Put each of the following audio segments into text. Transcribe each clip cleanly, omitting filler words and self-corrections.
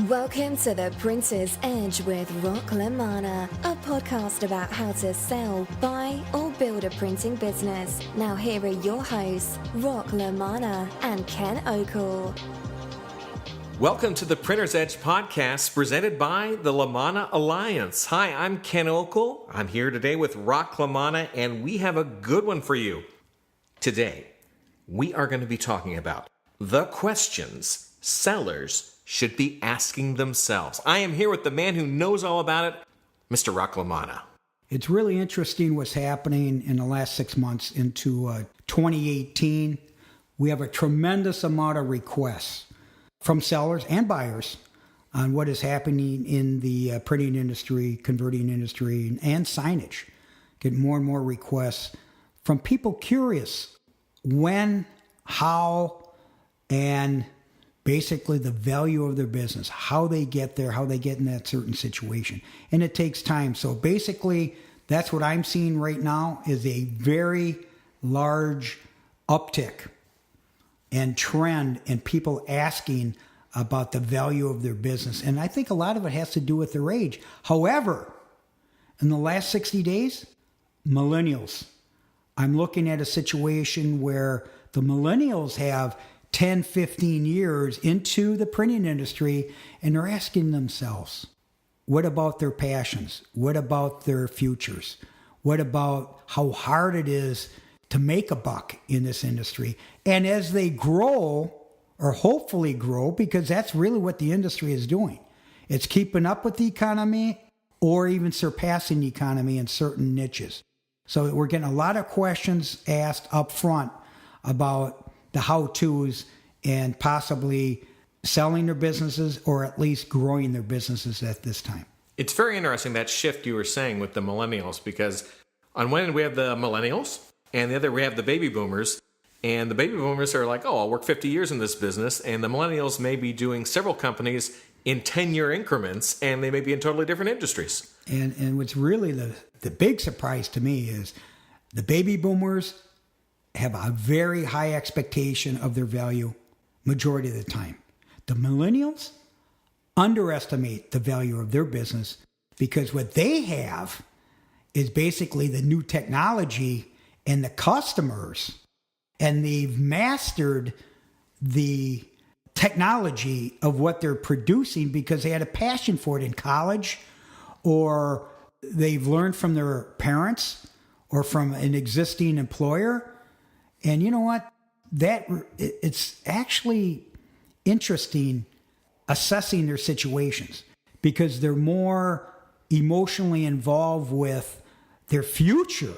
Welcome to the Printer's Edge with LaManna, a podcast about how to sell, buy, or build a printing business. Now here are your hosts, LaManna and Ken Okel. Welcome to the Printer's Edge podcast presented by the LaManna Alliance. Hi, I'm Ken Okel. I'm here today with LaManna, and we have a good one for you. Today, we are going to be talking about the questions sellers should be asking themselves. I am here with the man who knows all about it, Mr. LaManna. It's really interesting what's happening in the last 6 months into 2018. We have a tremendous amount of requests from sellers and buyers on what is happening in the printing industry, converting industry, and signage. Get more and more requests from people curious when, how, and basically the value of their business, how they get there, how they get in that certain situation. And it takes time. So basically, that's what I'm seeing right now is a very large uptick and trend in people asking about the value of their business. And I think a lot of it has to do with their age. However, in the last 60 days, millennials. I'm looking at a situation where the millennials have 10, 15 years into the printing industry, and they're asking themselves, what about their passions? What about their futures? What about how hard it is to make a buck in this industry? And as they grow, or hopefully grow, because that's really what the industry is doing. It's keeping up with the economy or even surpassing the economy in certain niches. So we're getting a lot of questions asked up front about the how-tos and possibly selling their businesses or at least growing their businesses at this time. It's very interesting, that shift you were saying with the millennials, because on one end we have the millennials, and the other we have the baby boomers. And the baby boomers are like, oh, I'll work 50 years in this business. And the millennials may be doing several companies in 10-year increments, and they may be in totally different industries. And what's really the big surprise to me is the baby boomers have a very high expectation of their value majority of the time. The millennials underestimate the value of their business because what they have is basically the new technology and the customers, and they've mastered the technology of what they're producing because they had a passion for it in college, or they've learned from their parents or from an existing employer. And you know what? It's actually interesting assessing their situations because they're more emotionally involved with their future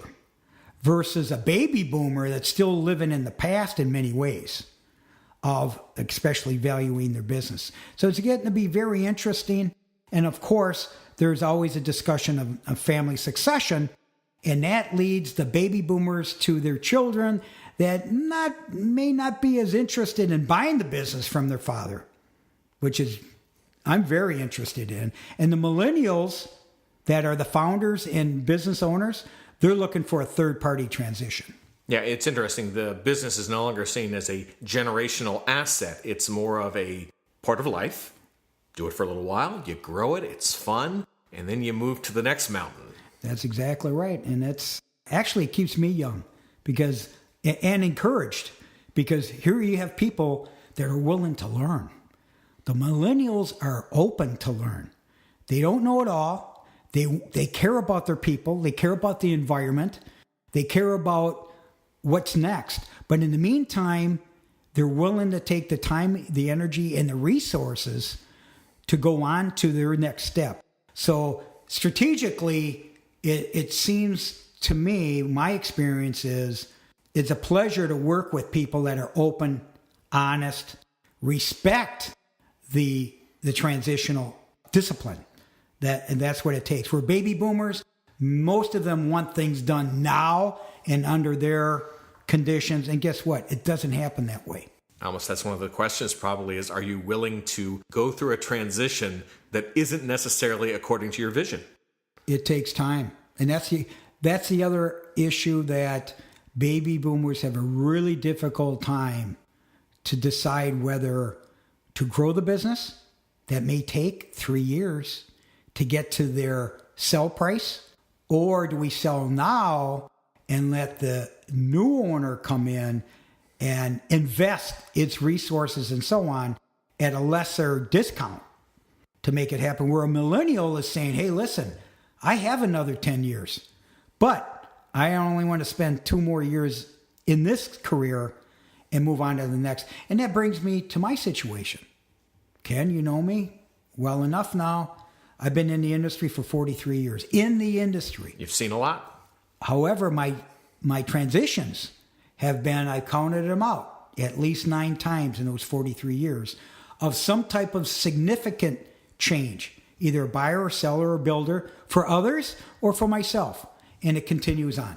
versus a baby boomer that's still living in the past in many ways of especially valuing their business. So it's getting to be very interesting. And of course, there's always a discussion of family succession, and that leads the baby boomers to their children that may not be as interested in buying the business from their father, which is I'm very interested in. And the millennials that are the founders and business owners, they're looking for a third-party transition. Yeah, it's interesting. The business is no longer seen as a generational asset. It's more of a part of life. Do it for a little while, you grow it, it's fun, and then you move to the next mountain. That's exactly right. And that's actually it keeps me young and encouraged, because here you have people that are willing to learn. The millennials are open to learn. They don't know it all. They care about their people. They care about the environment. They care about what's next. But in the meantime, they're willing to take the time, the energy, and the resources to go on to their next step. So strategically, it seems to me, my experience is, it's a pleasure to work with people that are open, honest, respect the transitional discipline. And that's what it takes. For baby boomers, most of them want things done now and under their conditions. And guess what? It doesn't happen that way. Almost that's one of the questions probably is, are you willing to go through a transition that isn't necessarily according to your vision? It takes time. And that's the other issue, that baby boomers have a really difficult time to decide whether to grow the business that may take 3 years to get to their sell price? Or do we sell now and let the new owner come in and invest its resources and so on at a lesser discount to make it happen? Where a millennial is saying, hey, listen, I have another 10 years, but I only want to spend 2 more years in this career and move on to the next. And that brings me to my situation. Ken, you know me well enough now. I've been in the industry for 43 years. In the industry. You've seen a lot. However, my transitions have been, I counted them out, at least 9 times in those 43 years of some type of significant change, either a buyer or seller or builder for others or for myself. And it continues on.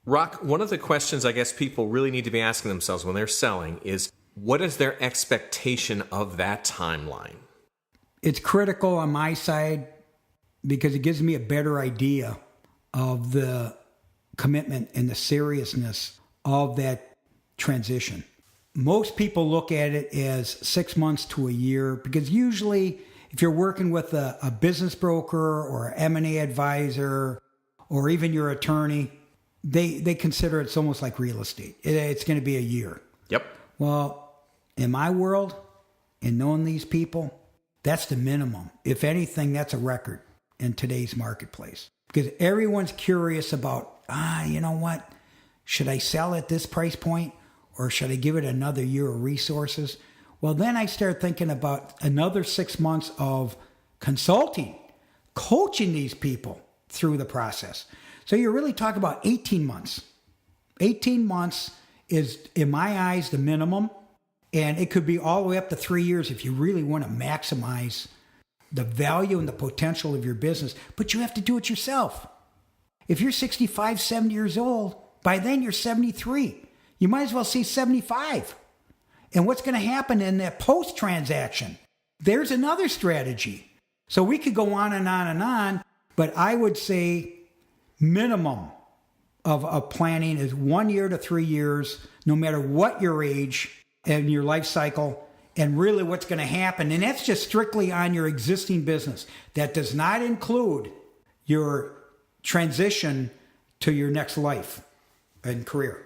Rock, one of the questions I guess people really need to be asking themselves when they're selling is, what is their expectation of that timeline? It's critical on my side because it gives me a better idea of the commitment and the seriousness of that transition. Most people look at it as 6 months to a year because usually if you're working with a business broker or an M&A advisor or even your attorney, they consider it's almost like real estate. It's going to be a year. Yep. Well, in my world, and knowing these people, that's the minimum. If anything, that's a record in today's marketplace. Because everyone's curious about, you know what? Should I sell at this price point or should I give it another year of resources? Well, then I start thinking about another 6 months of consulting, coaching these people through the process. So you're really talking about 18 months. 18 months is, in my eyes, the minimum. And it could be all the way up to 3 years if you really want to maximize the value and the potential of your business. But you have to do it yourself. If you're 65, 70 years old, by then you're 73. You might as well see 75. And what's going to happen in that post-transaction? There's another strategy. So we could go on and on and on, but I would say minimum of planning is 1 year to 3 years, no matter what your age and your life cycle and really what's going to happen. And that's just strictly on your existing business. That does not include your transition to your next life and career.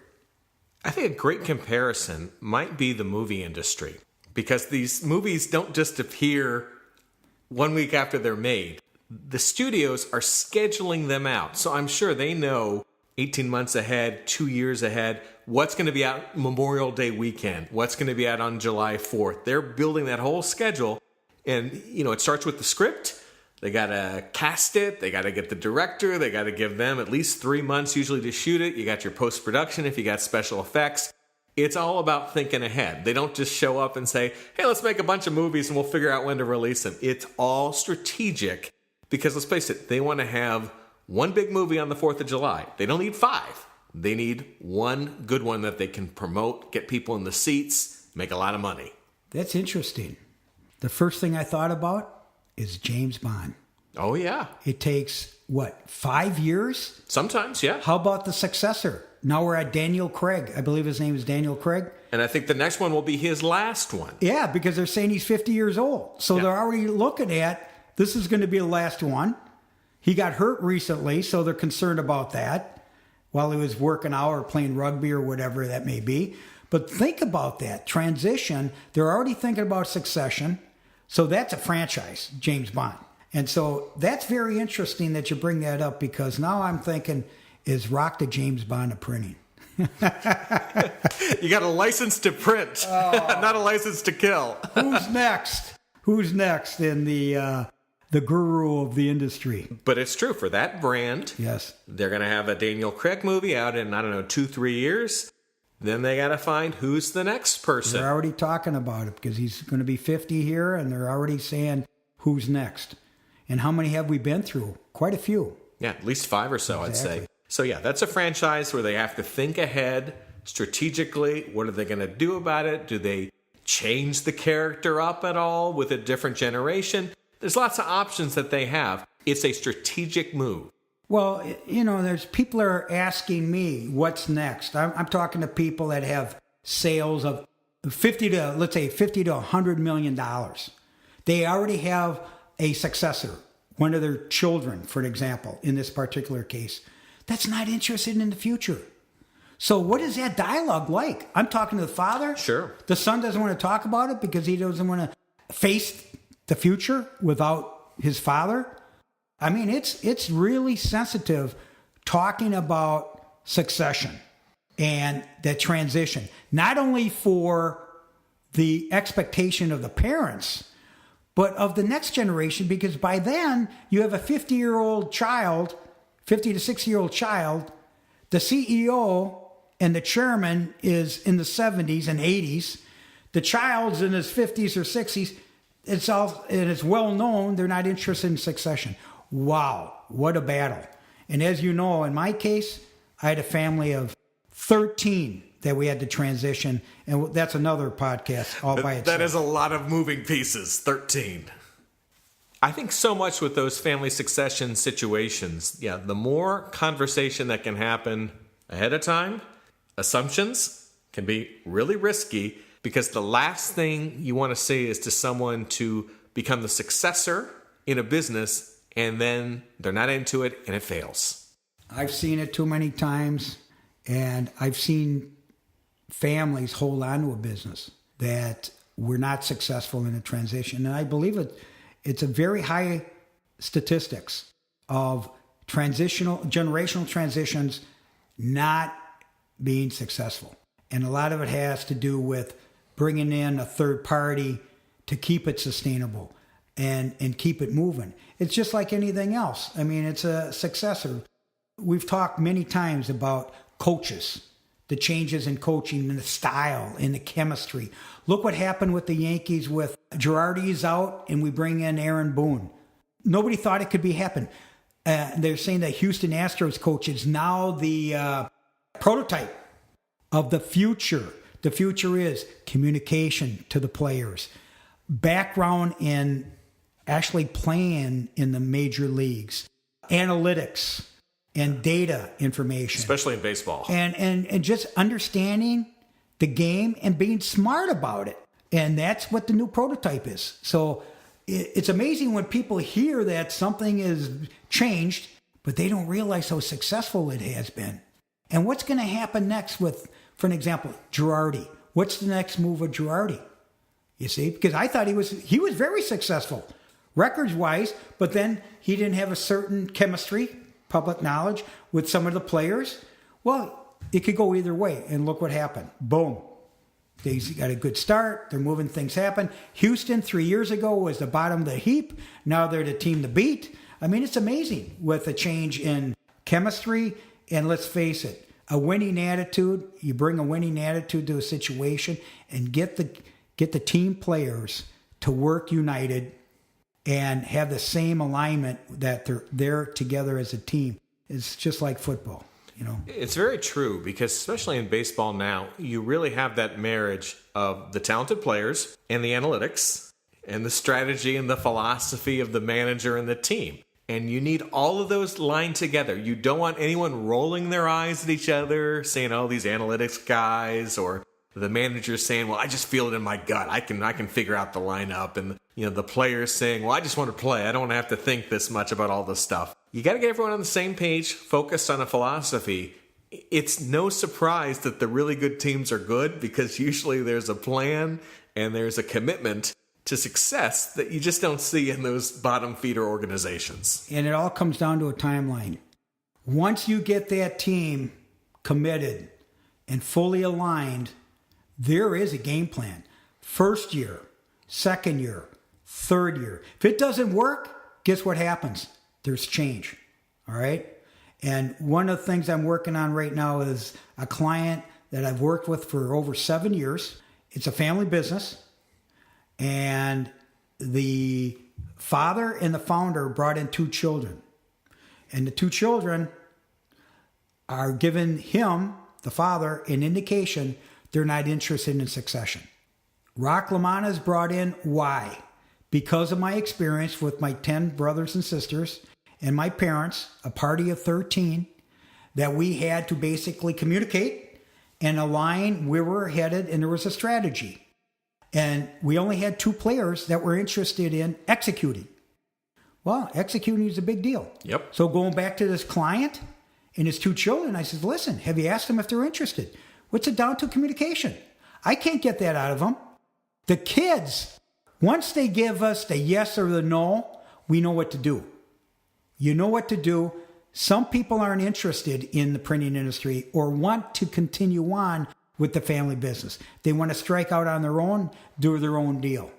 I think a great comparison might be the movie industry, because these movies don't just appear 1 week after they're made. The studios are scheduling them out. So I'm sure they know 18 months ahead, 2 years ahead, what's going to be out Memorial Day weekend, what's going to be out on July 4th. They're building that whole schedule. And, it starts with the script. They got to cast it. They got to get the director. They got to give them at least 3 months usually to shoot it. You got your post-production if you got special effects. It's all about thinking ahead. They don't just show up and say, hey, let's make a bunch of movies and we'll figure out when to release them. It's all strategic because, let's face it, they want to have one big movie on the 4th of July. They don't need 5. They need one good one that they can promote, get people in the seats, make a lot of money. That's interesting. The first thing I thought about is James Bond. Oh, yeah. It takes, 5 years? Sometimes, yeah. How about the successor? Now we're at Daniel Craig. I believe his name is Daniel Craig. And I think the next one will be his last one. Yeah, because they're saying he's 50 years old. So they're already looking at, this is going to be the last one. He got hurt recently, so they're concerned about that while he was working out or playing rugby or whatever that may be. But think about that transition. They're already thinking about succession. So that's a franchise, James Bond. And so that's very interesting that you bring that up, because now I'm thinking, is Rock the James Bond of printing? You got a license to print, not a license to kill. Who's next? Who's next in the guru of the industry? But it's true for that brand. Yes. They're going to have a Daniel Craig movie out in, 2-3 years. Then they got to find who's the next person. They're already talking about it because he's going to be 50 here, and they're already saying who's next. And how many have we been through? Quite a few. Yeah, at least 5 or so, Exactly. I'd say. So yeah, that's a franchise where they have to think ahead strategically. What are they going to do about it? Do they change the character up at all with a different generation? There's lots of options that they have. It's a strategic move. Well, there's people are asking me what's next. I'm talking to people that have sales of $50 to $100 million. They already have a successor, one of their children, for example, in this particular case, that's not interested in the future. So what is that dialogue like? I'm talking to the father. Sure. The son doesn't want to talk about it because he doesn't want to face the future without his father. I mean, it's really sensitive talking about succession and that transition, not only for the expectation of the parents, but of the next generation, because by then you have a 50-year-old child, 50 to 60-year-old child, the CEO and the chairman is in the 70s and 80s. The child's in his 50s or 60s. It's well known they're not interested in succession. Wow, what a battle. And as you know, in my case, I had a family of 13 that we had to transition, and that's another podcast all by itself. That is a lot of moving pieces, 13. I think so much with those family succession situations, the more conversation that can happen ahead of time, assumptions can be really risky, because the last thing you want to say is to someone to become the successor in a business, and then they're not into it and it fails. I've seen it too many times, and I've seen families hold on to a business that were not successful in a transition. And I believe it's a very high statistics of generational transitions not being successful. And a lot of it has to do with bringing in a third party to keep it sustainable and keep it moving. It's just like anything else. I mean, it's a successor. We've talked many times about coaches, the changes in coaching and the style and the chemistry. Look what happened with the Yankees with Girardi's out and we bring in Aaron Boone. Nobody thought it could happen. They're saying that Houston Astros coach is now the prototype of the future. The future is communication to the players, background in actually playing in the major leagues, analytics and data information. Especially in baseball. And just understanding the game and being smart about it. And that's what the new prototype is. So it's amazing when people hear that something is changed, but they don't realize how successful it has been. And what's going to happen next with, for an example, Girardi? What's the next move of Girardi? You see, because I thought he was very successful, records-wise, but then he didn't have a certain chemistry, public knowledge, with some of the players. Well, it could go either way, and look what happened. Boom. They got a good start. They're moving, things happen. Houston 3 years ago was the bottom of the heap. Now they're the team to beat. I mean, it's amazing with a change in chemistry. And let's face it, a winning attitude, you bring a winning attitude to a situation and get the team players to work united and have the same alignment that they're there together as a team. It's just like football. You know, it's very true, because especially in baseball now, you really have that marriage of the talented players and the analytics and the strategy and the philosophy of the manager and the team. And you need all of those lined together. You don't want anyone rolling their eyes at each other, saying, "Oh, these analytics guys," or the manager saying, "Well, I just feel it in my gut. I can figure out the lineup." And the players saying, "Well, I just want to play. I don't have to think this much about all this stuff." You got to get everyone on the same page, focused on a philosophy. It's no surprise that the really good teams are good, because usually there's a plan and there's a commitment to success that you just don't see in those bottom feeder organizations. And it all comes down to a timeline. Once you get that team committed and fully aligned, there is a game plan. First year, second year, third year. If it doesn't work, guess what happens? There's change. All right? And one of the things I'm working on right now is a client that I've worked with for over 7 years. It's a family business. And the father and the founder brought in 2 children. And the 2 children are giving him, the father, an indication they're not interested in succession. LaManna's brought in why? Because of my experience with my 10 brothers and sisters and my parents, a party of 13, that we had to basically communicate and align where we're headed, and there was a strategy. And we only had 2 players that were interested in executing. Well, executing is a big deal. Yep. So going back to this client and his 2 children, I said, listen, have you asked them if they're interested? What's it down to? Communication. I can't get that out of them. The kids, once they give us the yes or the no, we know what to do. You know what to do. Some people aren't interested in the printing industry or want to continue on with the family business. They want to strike out on their own, do their own deal.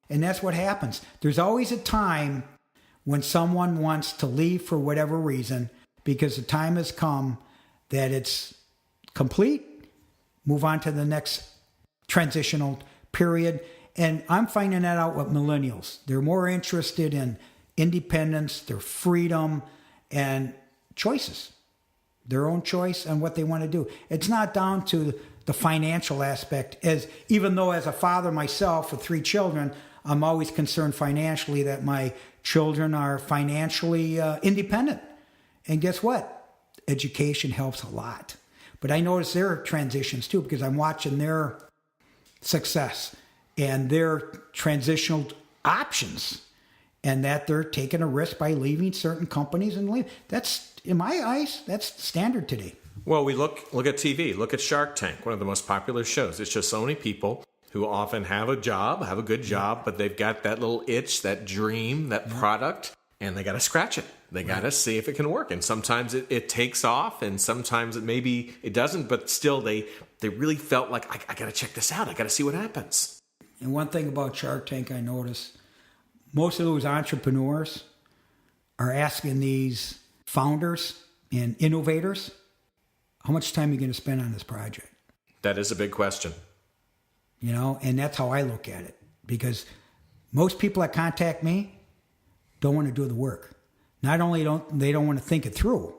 And that's what happens. There's always a time when someone wants to leave for whatever reason because the time has come that it's complete, move on to the next transitional period. And I'm finding that out with millennials. They're more interested in independence, their freedom, and choices. Their own choice on what they want to do. It's not down to the financial aspect, as even though as a father myself with 3 children, I'm always concerned financially that my children are financially independent. And guess what? Education helps a lot. But I notice their transitions too, because I'm watching their success and their transitional options, and that they're taking a risk by leaving certain companies and leave. That's, in my eyes, that's standard today. Well, we look at TV, look at Shark Tank, one of the most popular shows. It's just so many people who often have a good job, but they've got that little itch, that dream, that product, and they got to scratch it. They got to see if it can work. And sometimes it takes off, and sometimes it doesn't, but still they really felt like, I got to check this out. I got to see what happens. And one thing about Shark Tank I noticed, most of those entrepreneurs are asking these founders and innovators, how much time are you going to spend on this project? That is a big question. You know, and that's how I look at it. Because most people that contact me don't want to do the work. Not only don't they want to think it through,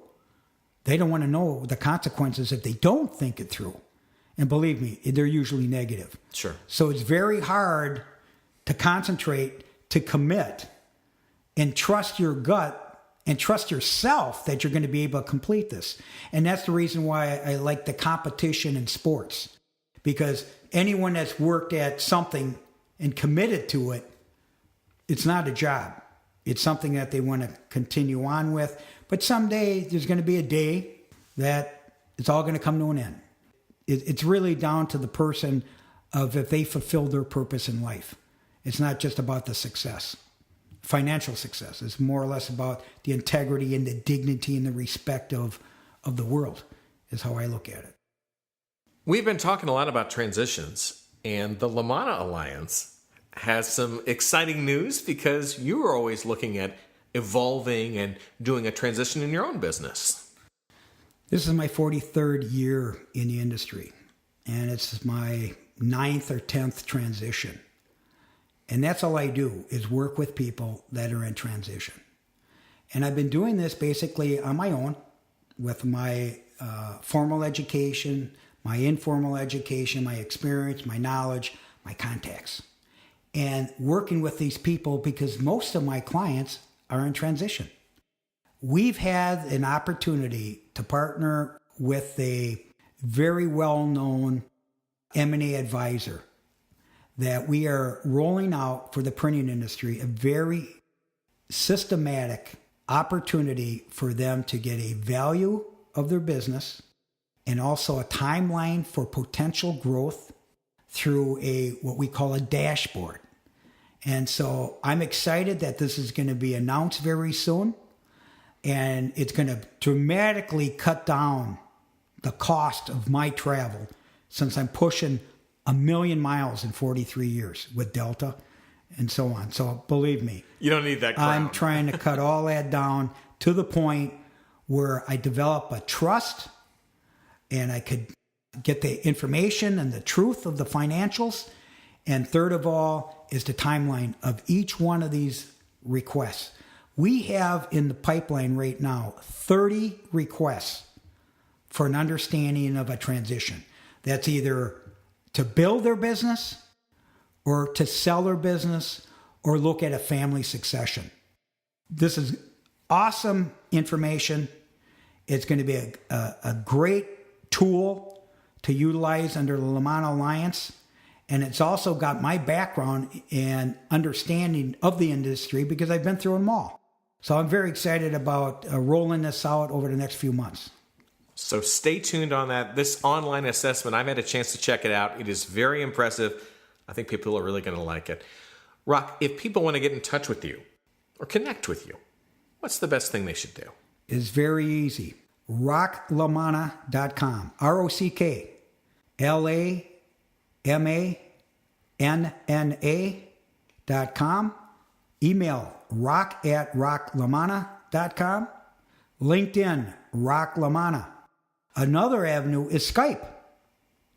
they don't want to know the consequences if they don't think it through. And believe me, they're usually negative. Sure. So it's very hard to concentrate, to commit, and trust your gut and trust yourself that you're going to be able to complete this. And that's the reason why I like the competition in sports. Because anyone that's worked at something and committed to it, it's not a job. It's something that they want to continue on with. But someday there's going to be a day that it's all going to come to an end. It's really down to the person of if they fulfill their purpose in life. It's not just about the success, financial success. It's more or less about the integrity and the dignity and the respect of the world is how I look at it. We've been talking a lot about transitions, and the LaManna Alliance has some exciting news because you are always looking at evolving and doing a transition in your own business. This is my 43rd year in the industry, and it's my 9th or 10th transition. And that's all I do is work with people that are in transition. And I've been doing this basically on my own with my formal education, my informal education, my experience, my knowledge, my contacts. And working with these people because most of my clients are in transition. We've had an opportunity to partner with a very well-known M&A advisor that we are rolling out for the printing industry, a very systematic opportunity for them to get a value of their business and also a timeline for potential growth through what we call a dashboard. And so I'm excited that this is going to be announced very soon, and it's going to dramatically cut down the cost of my travel since I'm pushing 1 million miles in 43 years with Delta and so on. So believe me, you don't need that crown. I'm trying to cut all that down to the point where I develop a trust and I could get the information and the truth of the financials. And third of all is the timeline of each one of these requests. We have in the pipeline right now 30 requests for an understanding of a transition. That's either to build their business or to sell their business or look at a family succession. This is awesome information. It's going to be a great tool to utilize under the LaManna Alliance. And it's also got my background and understanding of the industry because I've been through them all. So I'm very excited about rolling this out over the next few months. So stay tuned on that. This online assessment, I've had a chance to check it out. It is very impressive. I think people are really going to like it. Rock, if people want to get in touch with you or connect with you, what's the best thing they should do? It's very easy. RockLaManna.com. RockLaManna.com. Email rock@rocklamanna.com. LinkedIn, Rock LaManna. Another avenue is Skype.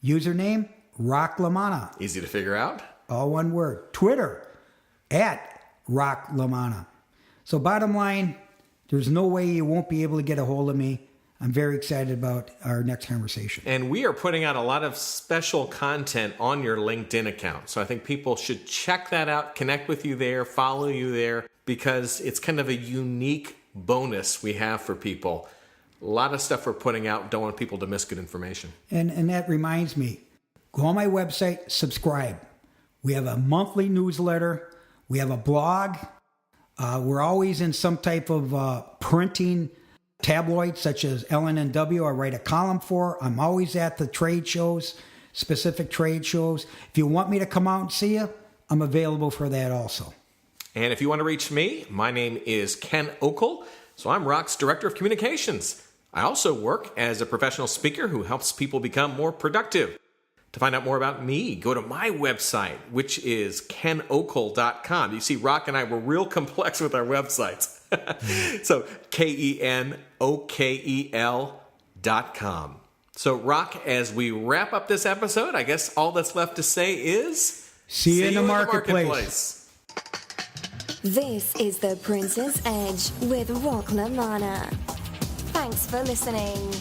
Username, Rock LaManna. Easy to figure out. All one word. Twitter, @Rock LaManna. So bottom line, there's no way you won't be able to get a hold of me. I'm very excited about our next conversation. And we are putting out a lot of special content on your LinkedIn account. So I think people should check that out, connect with you there, follow you there, because it's kind of a unique bonus we have for people. A lot of stuff we're putting out. Don't want people to miss good information. And that reminds me, go on my website, subscribe. We have a monthly newsletter. We have a blog. We're always in some type of printing tabloids such as LNNW. I write a column for. I'm always at the trade shows, specific trade shows. If you want me to come out and see you, I'm available for that also. And if you want to reach me, my name is Ken Okel. So I'm Rock's Director of Communications. I also work as a professional speaker who helps people become more productive. To find out more about me, go to my website, which is kenokel.com. You see, Rock and I were real complex with our websites. So KENOKEL.com. So Rock, as we wrap up this episode, I guess all that's left to say is see you in the marketplace. This is the Prince's Edge with Rock LaManna. Thanks for listening.